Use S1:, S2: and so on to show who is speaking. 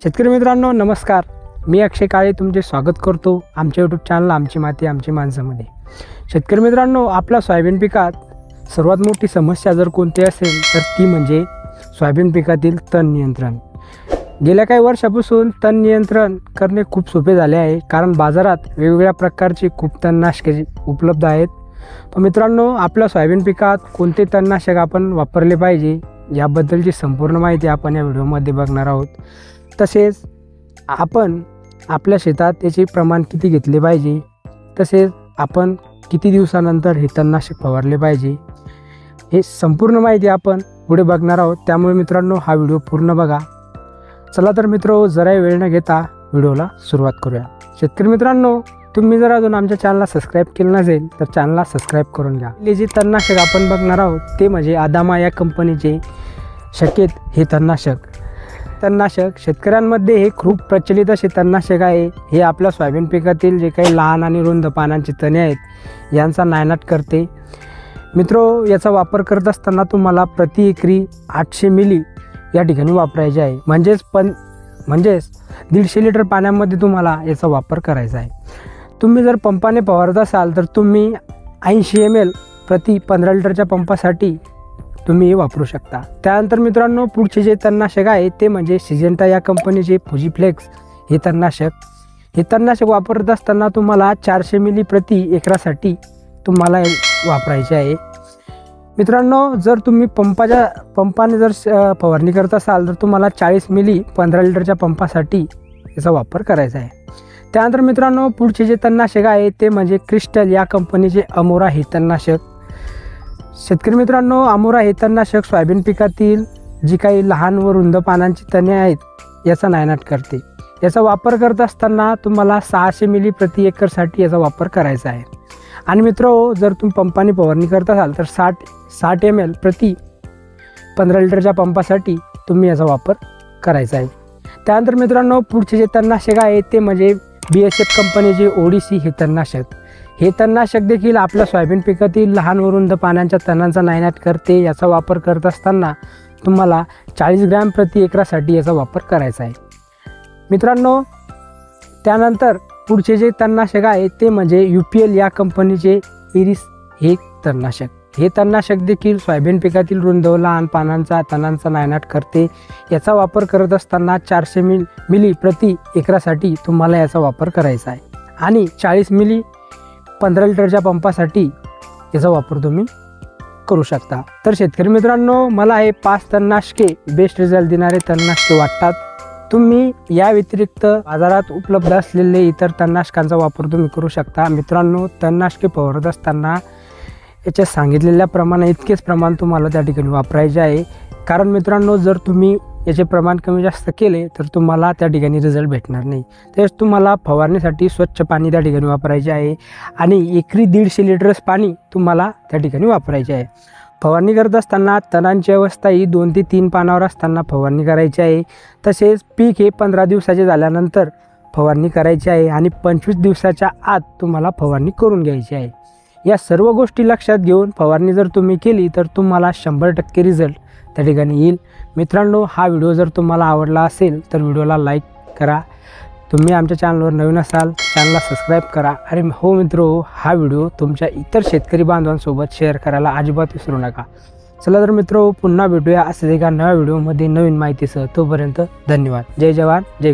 S1: शेतकरी मित्रांनो नमस्कार, मी अक्षय काळे तुमचे स्वागत करतो आमच्या यूट्यूब चॅनल आमची माती आमची माणसामध्ये। शेतकरी मित्रांनो, आपल्या सोयाबीन पिकात सर्वात मोठी समस्या जर कोणती असेल तर ती म्हणजे सोयाबीन पिकातील तण नियंत्रण। गेल्या काही वर्षापासून तण नियंत्रण करणे खूप सोपे झाले आहे, कारण बाजारात वेगवेगळ्या प्रकारची खूप तणनाशके उपलब्ध आहेत। पण मित्रांनो, आपल्या सोयाबीन पिकात कोणते तणनाशक आपण वापरले पाहिजे याबद्दलची संपूर्ण माहिती आपण या व्हिडिओमध्ये बघणार आहोत। तसेच आपण आपल्या शेतात त्याचे प्रमाण किती घेतले पाहिजे, तसेच आपण किती दिवसानंतर हे तणनाशक फवारले पाहिजे, हे संपूर्ण माहिती आपण पुढे बघणार आहोत। त्यामुळे मित्रांनो, हा व्हिडिओ पूर्ण बघा। चला तर मित्रो, जराही वेळ न घेता व्हिडिओला सुरुवात करूया। शेतकरी मित्रांनो, तुम्ही जर अजून आमच्या चॅनलला सबस्क्राईब केलं नसेल तर चॅनलला सबस्क्राईब करून घ्या। हे जे तणनाशक आपण बघणार आहोत ते म्हणजे आदामा या कंपनीचे शक्यत हे तणनाशक शेतकऱ्यांमध्ये हे खूप प्रचलित असे तणनाशक आहे। हे आपल्या सोयाबीन पिकातील जे काही लहान आणि रुंद पानांचे तणे आहेत यांचा नायनाट करते। मित्रो, याचा वापर करत असताना तुम्हाला प्रति एकरी 800 मिली या ठिकाणी वापरायचे आहे। म्हणजेच 150 लिटर पाण्यामध्ये तुम्हाला याचा वापर करायचा आहे। तुम्ही जर पंपाने फवारत असाल तर तुम्ही 80 ml प्रति 15 लिटरच्या पंपासाठी तुम्ही हे वापरू शकता। त्यानंतर मित्रांनो, पुढचे जे तणनाशक आहे ते म्हणजे सिजेंटा या कंपनीचे फुजीफ्लेक्स हे तणनाशक वापरत असताना तुम्हाला 400 मिली प्रति एकरासाठी तुम्हाला वापरायचे आहे। मित्रांनो, जर तुम्ही पंपाने जर फवारणी करत असाल तर तुम्हाला 40 मिली 15 लिटरच्या पंपासाठी याचा वापर करायचा आहे। त्यानंतर मित्रांनो, पुढचे जे तणनाशक आहे ते म्हणजे क्रिस्टल या कंपनीचे अमोरा हे तणनाशक। शेतकरी मित्रांनो, अमोरा हे तणनाशक सोयाबीन पिकातील जी काही लहान व रुंद पानांची तणे आहेत याचा नायनाट करते। याचा वापर करत असताना तुम्हाला 600 मिली प्रति एकरसाठी याचा वापर करायचा आहे। आणि मित्रो, जर तुम्ही पंपाने फवारणी करत असाल तर 60 ml प्रति 15 लिटरच्या पंपासाठी तुम्ही याचा वापर करायचा आहे। त्यानंतर मित्रांनो, पुढचे जे तणनाशक आहे ते म्हणजे BSF कंपनीचे ODC हे तणनाशक देखील आपल्या सोयाबीन पिकातील लहान व रुंद पानांच्या तणांचा नायनाट करते। याचा वापर करत असताना तुम्हाला 40 ग्रॅम प्रति एकरासाठी याचा वापर करायचा आहे। मित्रांनो, त्यानंतर पुढचे जे तणनाशक आहे ते म्हणजे UPL या कंपनीचे इरिस हे तणनाशक देखील सोयाबीन पिकातील रुंद व लहान पानांचा तणांचा नायनाट करते। याचा वापर करत असताना 400 मिली प्रति एकरासाठी तुम्हाला याचा वापर करायचा आहे। आणि 40 मिली 15 लिटरच्या पंपासाठी याचा वापर तुम्ही करू शकता। तर शेतकरी मित्रांनो, मला हे 5 तणनाशके बेस्ट रिझल्ट देणारे तणनाशके वाटतात। तुम्ही या व्यतिरिक्त बाजारात उपलब्ध असलेले इतर तणनाशकांचा वापर तुम्ही करू शकता। मित्रांनो, तणनाशके फवारत असताना याच्या सांगितलेल्या प्रमाणे इतकेच प्रमाण तुम्हाला त्या ठिकाणी वापरायचे आहे। कारण मित्रांनो, जर तुम्ही याचे प्रमाण कमी जास्त केले तर तुम्हाला त्या ठिकाणी रिझल्ट भेटणार नाही। तेच तुम्हाला फवारणीसाठी स्वच्छ पाणी त्या ठिकाणी वापरायचे आहे आणि एकरी 150 लिटर्स पाणी तुम्हाला त्या ठिकाणी वापरायचे आहे। फवारणी करत असताना तणांची अवस्था ही 2 ते 3 पानावर असताना फवारणी करायची आहे। तसेच पीक हे 15 दिवसाचे झाल्यानंतर फवारणी करायची आहे आणि 25 दिवसाच्या आत तुम्हाला फवारणी करून घ्यायची आहे। या सर्व गोष्टी लक्षात घेऊन फवारणी जर तुम्ही केली तर तुम्हाला 100% रिझल्ट त्या ठिकाणी येईल। मित्रांनो, हा व्हिडिओ जर तुम्हाला आवडला असेल तर व्हिडिओला लाईक करा। तुम्ही आमच्या चॅनलवर नवीन असाल चॅनलला सबस्क्राईब करा। आणि हो मित्रो, हा व्हिडिओ तुमच्या इतर शेतकरी बांधवांसोबत शेअर करायला अजिबात विसरू नका। चला तर मित्रो, पुन्हा भेटूया असेच एका नव्या व्हिडिओमध्ये नवीन माहितीसह। तोपर्यंत धन्यवाद। जय जवान जय किसान।